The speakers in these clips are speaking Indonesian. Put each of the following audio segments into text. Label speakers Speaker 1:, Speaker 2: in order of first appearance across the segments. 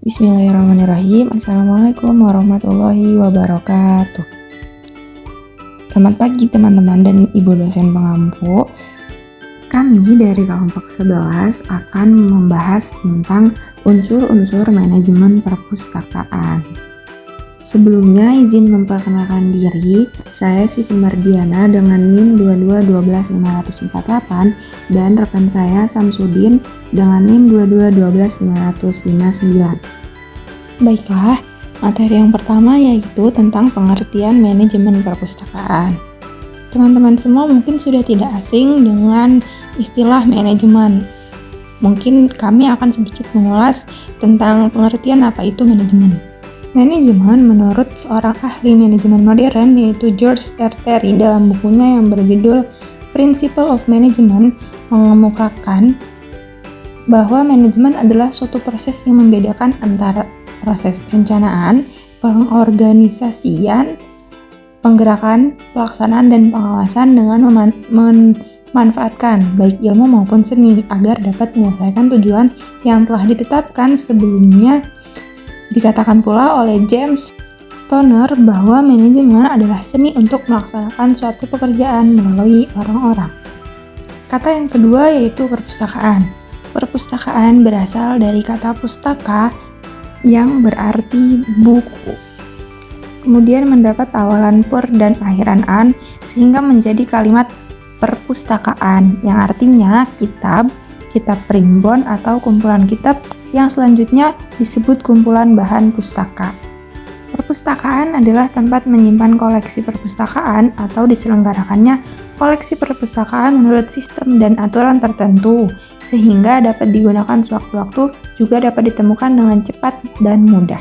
Speaker 1: Bismillahirrahmanirrahim. Assalamualaikum warahmatullahi wabarakatuh. Selamat pagi teman-teman dan ibu dosen pengampu. Kami dari kelompok 11 akan membahas tentang unsur-unsur manajemen perpustakaan. Sebelumnya izin memperkenalkan diri, saya Siti Mardiana dengan NIM 2212548 dan rekan saya Samsudin dengan NIM 2212559. Baiklah, materi yang pertama yaitu tentang pengertian manajemen perpustakaan. Teman-teman semua mungkin sudah tidak asing dengan istilah manajemen. Mungkin kami akan sedikit mengulas tentang pengertian apa itu manajemen. Manajemen menurut seorang ahli manajemen modern yaitu George R. Terry dalam bukunya yang berjudul Principle of Management mengemukakan bahwa manajemen adalah suatu proses yang membedakan antara proses perencanaan, pengorganisasian, penggerakan, pelaksanaan, dan pengawasan dengan memanfaatkan baik ilmu maupun seni agar dapat menyelesaikan tujuan yang telah ditetapkan sebelumnya. Dikatakan pula oleh James Stoner bahwa manajemen adalah seni untuk melaksanakan suatu pekerjaan melalui orang-orang. Kata yang kedua yaitu perpustakaan. Perpustakaan berasal dari kata pustaka yang berarti buku. Kemudian mendapat awalan per dan akhiran an sehingga menjadi kalimat perpustakaan yang artinya kitab, kitab primbon atau kumpulan kitab yang selanjutnya disebut kumpulan bahan pustaka. Perpustakaan adalah tempat menyimpan koleksi perpustakaan atau diselenggarakannya koleksi perpustakaan menurut sistem dan aturan tertentu, sehingga dapat digunakan sewaktu-waktu juga dapat ditemukan dengan cepat dan mudah.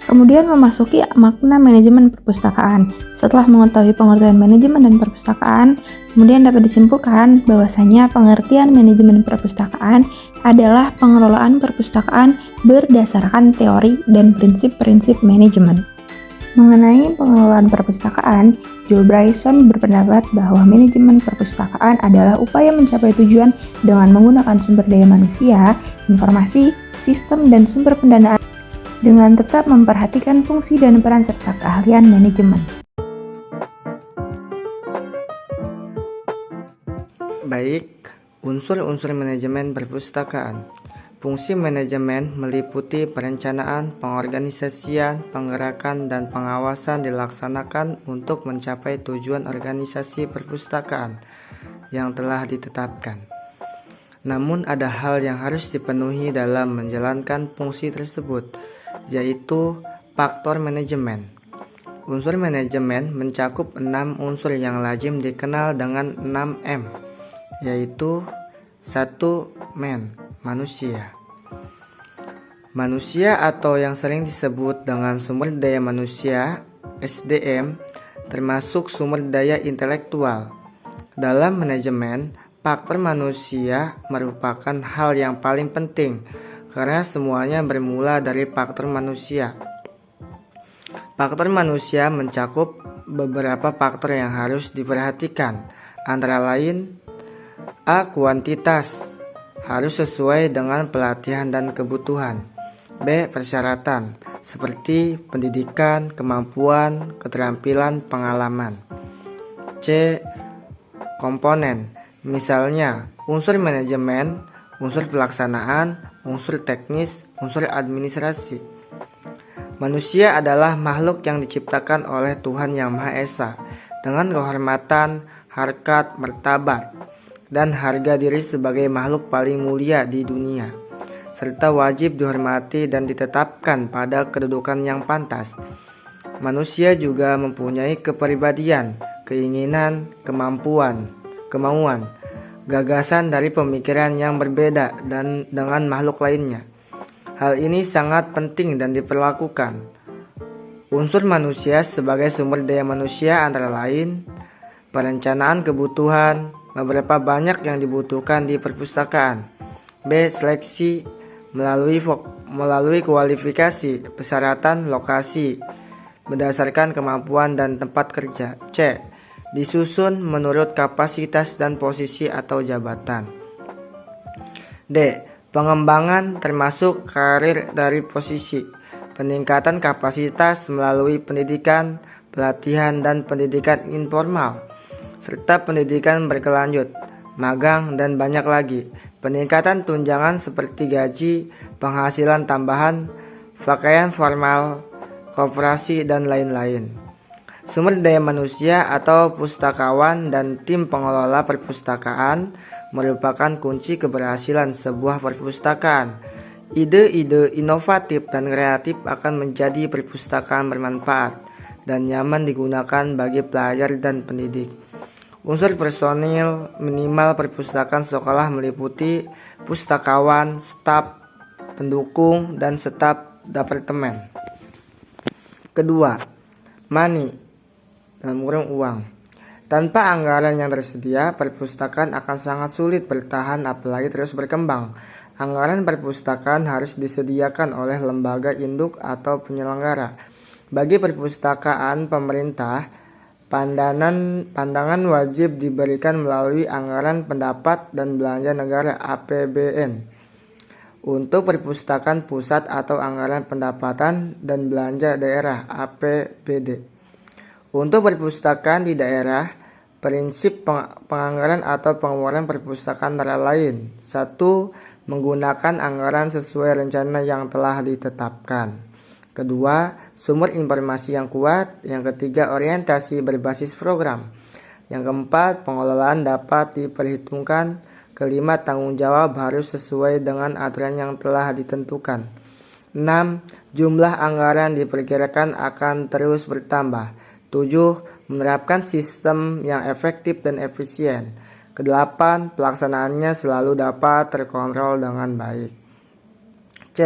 Speaker 1: Kemudian memasuki makna manajemen perpustakaan. Setelah mengetahui pengertian manajemen dan perpustakaan, kemudian dapat disimpulkan bahwasanya pengertian manajemen perpustakaan adalah pengelolaan perpustakaan berdasarkan teori dan prinsip-prinsip manajemen. Mengenai pengelolaan perpustakaan, Joe Bryson berpendapat bahwa manajemen perpustakaan adalah upaya mencapai tujuan dengan menggunakan sumber daya manusia, informasi, sistem, dan sumber pendanaan dengan tetap memperhatikan fungsi dan peran serta keahlian manajemen.
Speaker 2: Baik, unsur-unsur manajemen perpustakaan. Fungsi manajemen meliputi perencanaan, pengorganisasian, penggerakan, dan pengawasan dilaksanakan untuk mencapai tujuan organisasi perpustakaan yang telah ditetapkan. Namun ada hal yang harus dipenuhi dalam menjalankan fungsi tersebut, yaitu faktor manajemen. Unsur manajemen mencakup 6 unsur yang lazim dikenal dengan 6M, yaitu 1. Manusia. Manusia atau yang sering disebut dengan sumber daya manusia, SDM, termasuk sumber daya intelektual. Dalam manajemen, faktor manusia merupakan hal yang paling penting karena semuanya bermula dari faktor manusia. Faktor manusia mencakup beberapa faktor yang harus diperhatikan, antara lain A. Kuantitas, harus sesuai dengan pelatihan dan kebutuhan. B. Persyaratan, seperti pendidikan, kemampuan, keterampilan, pengalaman. C. Komponen, misalnya unsur manajemen, unsur pelaksanaan, unsur teknis, unsur administrasi. Manusia adalah makhluk yang diciptakan oleh Tuhan Yang Maha Esa dengan kehormatan, harkat, martabat, dan harga diri sebagai makhluk paling mulia di dunia, serta wajib dihormati dan ditetapkan pada kedudukan yang pantas. Manusia juga mempunyai kepribadian, keinginan, kemauan, gagasan dari pemikiran yang berbeda dan dengan makhluk lainnya. Hal ini sangat penting dan diperlakukan. Unsur manusia sebagai sumber daya manusia antara lain perencanaan kebutuhan, beberapa banyak yang dibutuhkan di perpustakaan. B. Seleksi melalui kualifikasi, persyaratan, lokasi, berdasarkan kemampuan dan tempat kerja. C. Disusun menurut kapasitas dan posisi atau jabatan. D. Pengembangan termasuk karir dari posisi, peningkatan kapasitas melalui pendidikan, pelatihan dan pendidikan informal, serta pendidikan berkelanjut, magang dan banyak lagi. Peningkatan tunjangan seperti gaji, penghasilan tambahan, pakaian formal, koperasi dan lain-lain. Sumber daya manusia atau pustakawan dan tim pengelola perpustakaan merupakan kunci keberhasilan sebuah perpustakaan. Ide-ide inovatif dan kreatif akan menjadi perpustakaan bermanfaat dan nyaman digunakan bagi pelajar dan pendidik. Unsur personil minimal perpustakaan sekolah meliputi pustakawan, staf, pendukung, dan staf departemen. Kedua, money dalam kurung uang. Tanpa anggaran yang tersedia, perpustakaan akan sangat sulit bertahan apalagi terus berkembang. Anggaran perpustakaan harus disediakan oleh lembaga induk atau penyelenggara. Bagi perpustakaan pemerintah, pandangan wajib diberikan melalui anggaran pendapat dan belanja negara APBN. Untuk perpustakaan pusat atau anggaran pendapatan dan belanja daerah APBD. Untuk perpustakaan di daerah, prinsip penganggaran atau pengeluaran perpustakaan antara lain: 1. Menggunakan anggaran sesuai rencana yang telah ditetapkan. Kedua, sumber informasi yang kuat. Yang ketiga, orientasi berbasis program. Yang keempat, pengelolaan dapat diperhitungkan. Kelima, tanggung jawab harus sesuai dengan aturan yang telah ditentukan. 6. Jumlah anggaran diperkirakan akan terus bertambah. 7. Menerapkan sistem yang efektif dan efisien. Kedelapan, pelaksanaannya selalu dapat terkontrol dengan baik. C.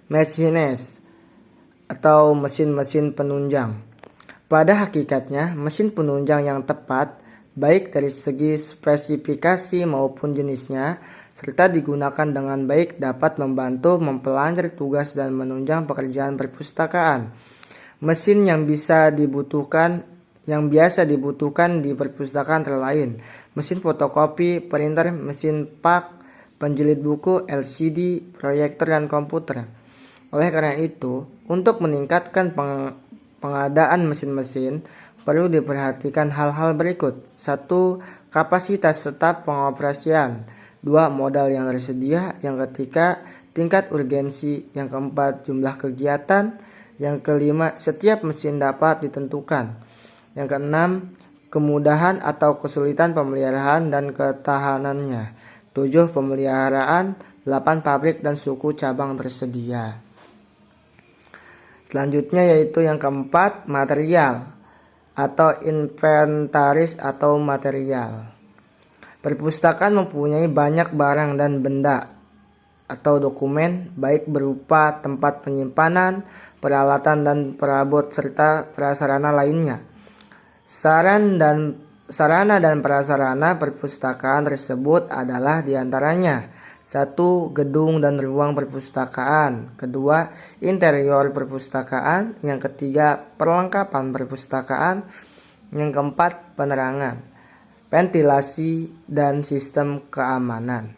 Speaker 2: Machines atau mesin-mesin penunjang. Pada hakikatnya, mesin penunjang yang tepat, baik dari segi spesifikasi maupun jenisnya, serta digunakan dengan baik dapat membantu mempelajari tugas dan menunjang pekerjaan perpustakaan. Mesin yang biasa dibutuhkan di perpustakaan antara lain: mesin fotokopi, printer, mesin pak, penjilid buku, LCD, proyektor, dan komputer. Oleh karena itu, untuk meningkatkan pengadaan mesin-mesin, perlu diperhatikan hal-hal berikut. 1. Kapasitas staf pengoperasian. 2. Modal yang tersedia. Yang ketiga, tingkat urgensi. Yang keempat, jumlah kegiatan. Yang kelima, setiap mesin dapat ditentukan. Yang keenam, kemudahan atau kesulitan pemeliharaan dan ketahanannya. 7. Pemeliharaan. 8. Pabrik dan suku cabang tersedia. Selanjutnya yaitu yang keempat, material atau inventaris atau material. Perpustakaan mempunyai banyak barang dan benda atau dokumen, baik berupa tempat penyimpanan, peralatan dan perabot serta prasarana lainnya. Sarana dan prasarana perpustakaan tersebut adalah diantaranya: 1. Gedung dan ruang perpustakaan. 2. Interior perpustakaan. Yang ketiga, perlengkapan perpustakaan. Yang keempat, penerangan, ventilasi, dan sistem keamanan.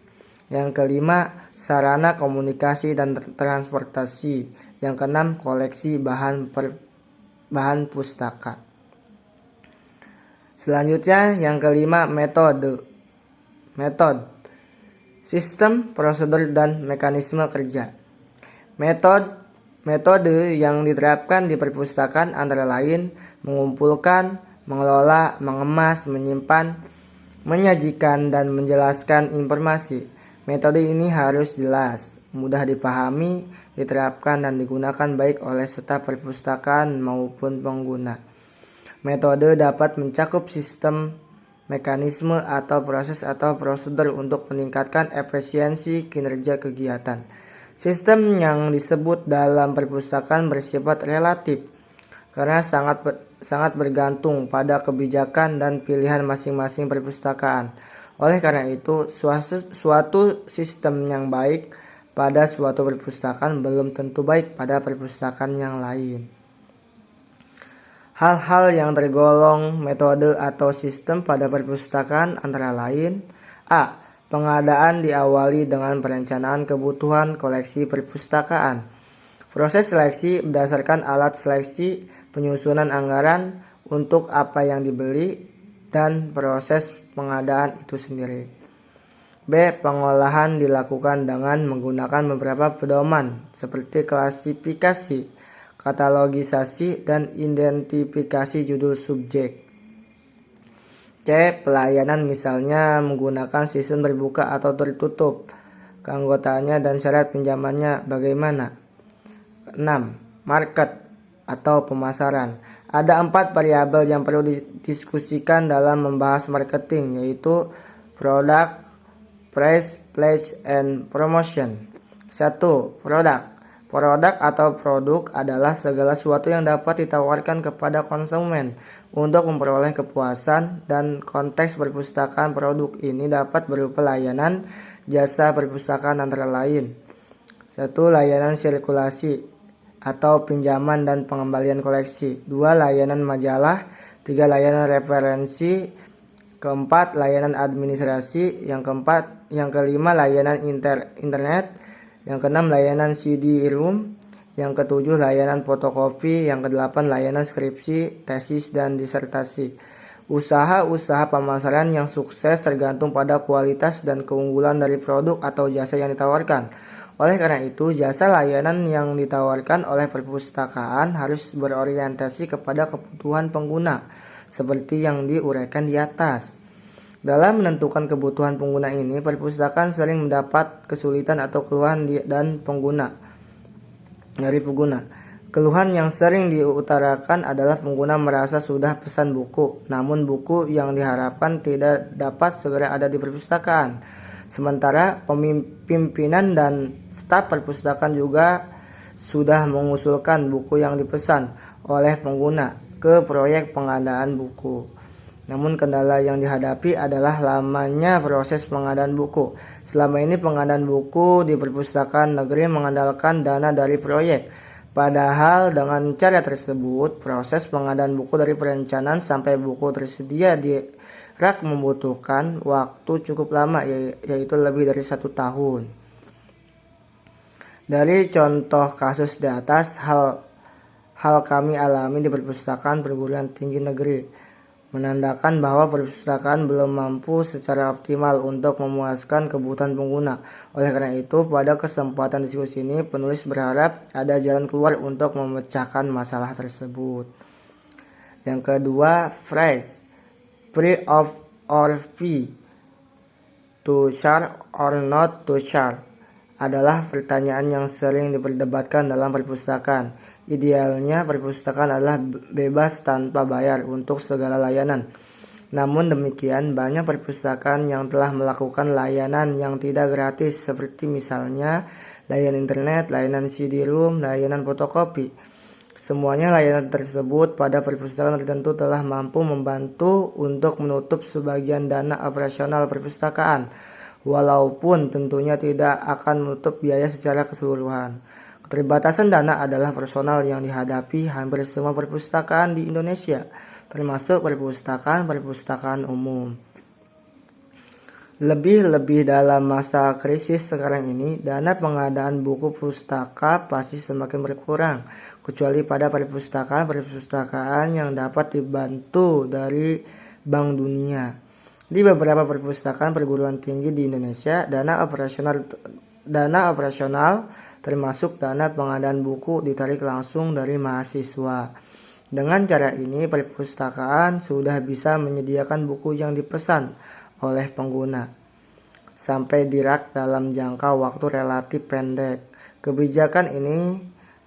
Speaker 2: Yang kelima, sarana komunikasi dan transportasi. Yang keenam, koleksi bahan pustaka. Selanjutnya yang kelima, metode, sistem, prosedur, dan mekanisme kerja. Metode yang diterapkan di perpustakaan antara lain mengumpulkan, mengelola, mengemas, menyimpan, menyajikan, dan menjelaskan informasi. Metode ini harus jelas, mudah dipahami, diterapkan, dan digunakan baik oleh staf perpustakaan maupun pengguna. Metode dapat mencakup sistem, mekanisme, atau proses atau prosedur untuk meningkatkan efisiensi kinerja kegiatan. Sistem yang disebut dalam perpustakaan bersifat relatif karena sangat bergantung pada kebijakan dan pilihan masing-masing perpustakaan. Oleh karena itu, suatu sistem yang baik pada suatu perpustakaan belum tentu baik pada perpustakaan yang lain. Hal-hal yang tergolong metode atau sistem pada perpustakaan antara lain: A. Pengadaan diawali dengan perencanaan kebutuhan koleksi perpustakaan. Proses seleksi berdasarkan alat seleksi, penyusunan anggaran untuk apa yang dibeli, dan proses pengadaan itu sendiri. B. Pengolahan dilakukan dengan menggunakan beberapa pedoman seperti klasifikasi, katalogisasi, dan identifikasi judul subjek. C. Pelayanan misalnya menggunakan sistem terbuka atau tertutup, keanggotaannya dan syarat pinjamannya bagaimana. 6. Market atau pemasaran. Ada 4 variabel yang perlu didiskusikan dalam membahas marketing, yaitu product, price, place, and promotion. 1. Produk. Produk atau produk adalah segala sesuatu yang dapat ditawarkan kepada konsumen untuk memperoleh kepuasan, dan konteks perpustakaan produk ini dapat berupa layanan, jasa perpustakaan antara lain. 1. Layanan sirkulasi atau pinjaman dan pengembalian koleksi. 2. Layanan majalah. 3. Layanan referensi. 4. Layanan administrasi. Yang kelima layanan internet. Yang keenam layanan CD-ROM. Yang ketujuh layanan fotokopi. Yang kedelapan layanan skripsi, tesis, dan disertasi. Usaha-usaha pemasaran yang sukses tergantung pada kualitas dan keunggulan dari produk atau jasa yang ditawarkan. Oleh karena itu, jasa layanan yang ditawarkan oleh perpustakaan harus berorientasi kepada kebutuhan pengguna, seperti yang diuraikan di atas. Dalam menentukan kebutuhan pengguna ini, perpustakaan sering mendapat kesulitan atau keluhan dari pengguna. Keluhan yang sering diutarakan adalah pengguna merasa sudah pesan buku, namun buku yang diharapkan tidak dapat segera ada di perpustakaan. Sementara pimpinan dan staf perpustakaan juga sudah mengusulkan buku yang dipesan oleh pengguna ke proyek pengadaan buku. Namun kendala yang dihadapi adalah lamanya proses pengadaan buku. Selama ini pengadaan buku di perpustakaan negeri mengandalkan dana dari proyek. Padahal dengan cara tersebut, proses pengadaan buku dari perencanaan sampai buku tersedia di rak membutuhkan waktu cukup lama, yaitu lebih dari 1 tahun. Dari contoh kasus di atas, hal kami alami di perpustakaan perguruan tinggi negeri, menandakan bahwa perpustakaan belum mampu secara optimal untuk memuaskan kebutuhan pengguna. Oleh karena itu, pada kesempatan diskusi ini, penulis berharap ada jalan keluar untuk memecahkan masalah tersebut. Yang kedua, phrase. Free of or fee, to charge or not to charge, adalah pertanyaan yang sering diperdebatkan dalam perpustakaan. Idealnya perpustakaan adalah bebas tanpa bayar untuk segala layanan. Namun demikian, banyak perpustakaan yang telah melakukan layanan yang tidak gratis, seperti misalnya layanan internet, layanan CD-ROM, layanan fotokopi. Semuanya layanan tersebut pada perpustakaan tertentu telah mampu membantu untuk menutup sebagian dana operasional perpustakaan, walaupun tentunya tidak akan menutup biaya secara keseluruhan. Keterbatasan dana adalah personal yang dihadapi hampir semua perpustakaan di Indonesia, termasuk perpustakaan umum. Lebih-lebih dalam masa krisis sekarang ini, dana pengadaan buku pustaka pasti semakin berkurang, kecuali pada perpustakaan yang dapat dibantu dari Bank Dunia. Di beberapa perpustakaan perguruan tinggi di Indonesia, dana operasional termasuk dana pengadaan buku ditarik langsung dari mahasiswa. Dengan cara ini, perpustakaan sudah bisa menyediakan buku yang dipesan oleh pengguna sampai di rak dalam jangka waktu relatif pendek. Kebijakan ini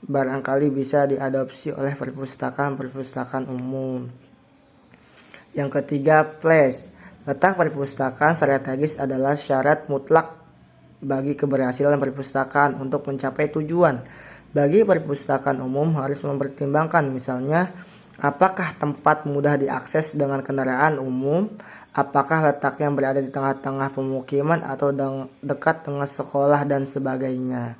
Speaker 2: barangkali bisa diadopsi oleh perpustakaan umum. Yang ketiga, place. Letak perpustakaan strategis adalah syarat mutlak bagi keberhasilan perpustakaan untuk mencapai tujuan. Bagi perpustakaan umum harus mempertimbangkan misalnya, apakah tempat mudah diakses dengan kendaraan umum, apakah letaknya berada di tengah-tengah pemukiman atau dekat dengan sekolah dan sebagainya.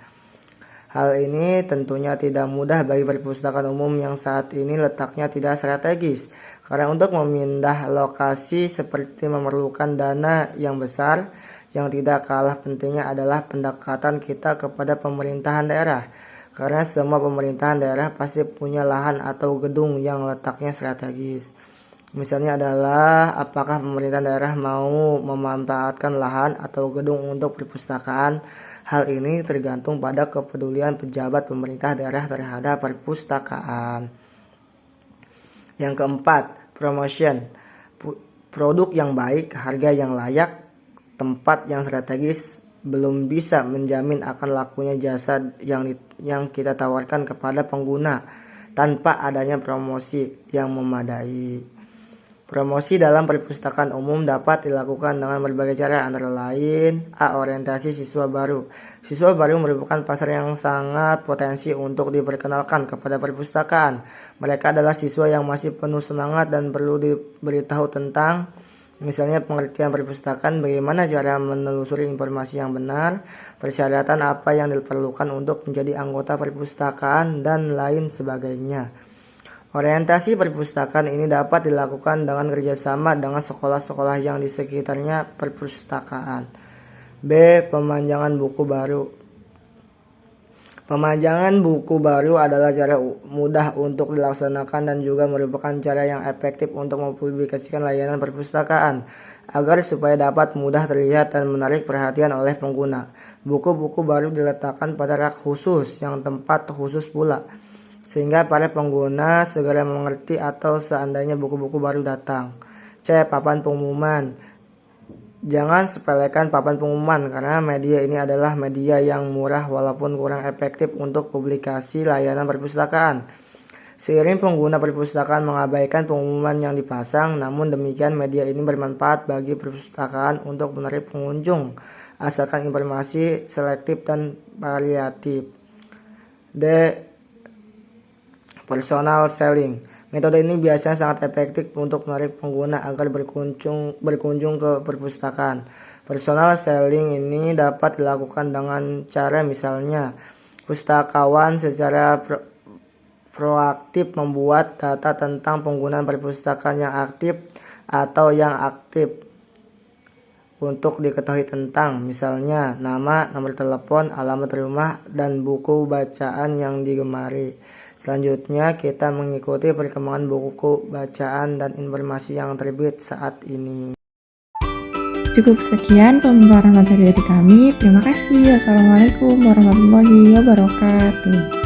Speaker 2: Hal ini tentunya tidak mudah bagi perpustakaan umum yang saat ini letaknya tidak strategis, karena untuk memindah lokasi seperti memerlukan dana yang besar Yang tidak kalah pentingnya adalah pendekatan kita kepada pemerintahan daerah. Karena semua pemerintahan daerah pasti punya lahan atau gedung yang letaknya strategis. Misalnya adalah apakah pemerintah daerah mau memanfaatkan lahan atau gedung untuk perpustakaan. Hal ini tergantung pada kepedulian pejabat pemerintah daerah terhadap perpustakaan. Yang keempat, promotion. Produk yang baik, harga yang layak, tempat yang strategis belum bisa menjamin akan lakunya jasa yang kita tawarkan kepada pengguna tanpa adanya promosi yang memadai. Promosi dalam perpustakaan umum dapat dilakukan dengan berbagai cara, antara lain A. Orientasi siswa baru. Siswa baru merupakan pasar yang sangat potensi untuk diperkenalkan kepada perpustakaan. Mereka adalah siswa yang masih penuh semangat dan perlu diberitahu tentang misalnya pengertian perpustakaan, bagaimana cara menelusuri informasi yang benar, persyaratan apa yang diperlukan untuk menjadi anggota perpustakaan, dan lain sebagainya. Orientasi perpustakaan ini dapat dilakukan dengan kerjasama dengan sekolah-sekolah yang di sekitarnya perpustakaan. B. Pemanjangan buku baru. Pemanjangan buku baru adalah cara mudah untuk dilaksanakan dan juga merupakan cara yang efektif untuk mempublikasikan layanan perpustakaan agar supaya dapat mudah terlihat dan menarik perhatian oleh pengguna. Buku-buku baru diletakkan pada rak khusus yang tempat khusus pula, sehingga para pengguna segera mengerti atau seandainya buku-buku baru datang. C. Papan pengumuman. Jangan sepelekan papan pengumuman karena media ini adalah media yang murah walaupun kurang efektif untuk publikasi layanan perpustakaan. Seiring pengguna perpustakaan mengabaikan pengumuman yang dipasang, namun demikian media ini bermanfaat bagi perpustakaan untuk menarik pengunjung asalkan informasi selektif dan variatif. D. Personal selling. Metode ini biasanya sangat efektif untuk menarik pengguna agar berkunjung ke perpustakaan. Personal selling ini dapat dilakukan dengan cara misalnya pustakawan secara proaktif membuat data tentang penggunaan perpustakaan yang aktif atau yang aktif untuk diketahui tentang misalnya nama, nomor telepon, alamat rumah, dan buku bacaan yang digemari. Selanjutnya kita mengikuti perkembangan buku bacaan dan informasi yang terbit saat ini.
Speaker 1: Cukup sekian pemaparan materi dari kami. Terima kasih. Wassalamualaikum warahmatullahi wabarakatuh.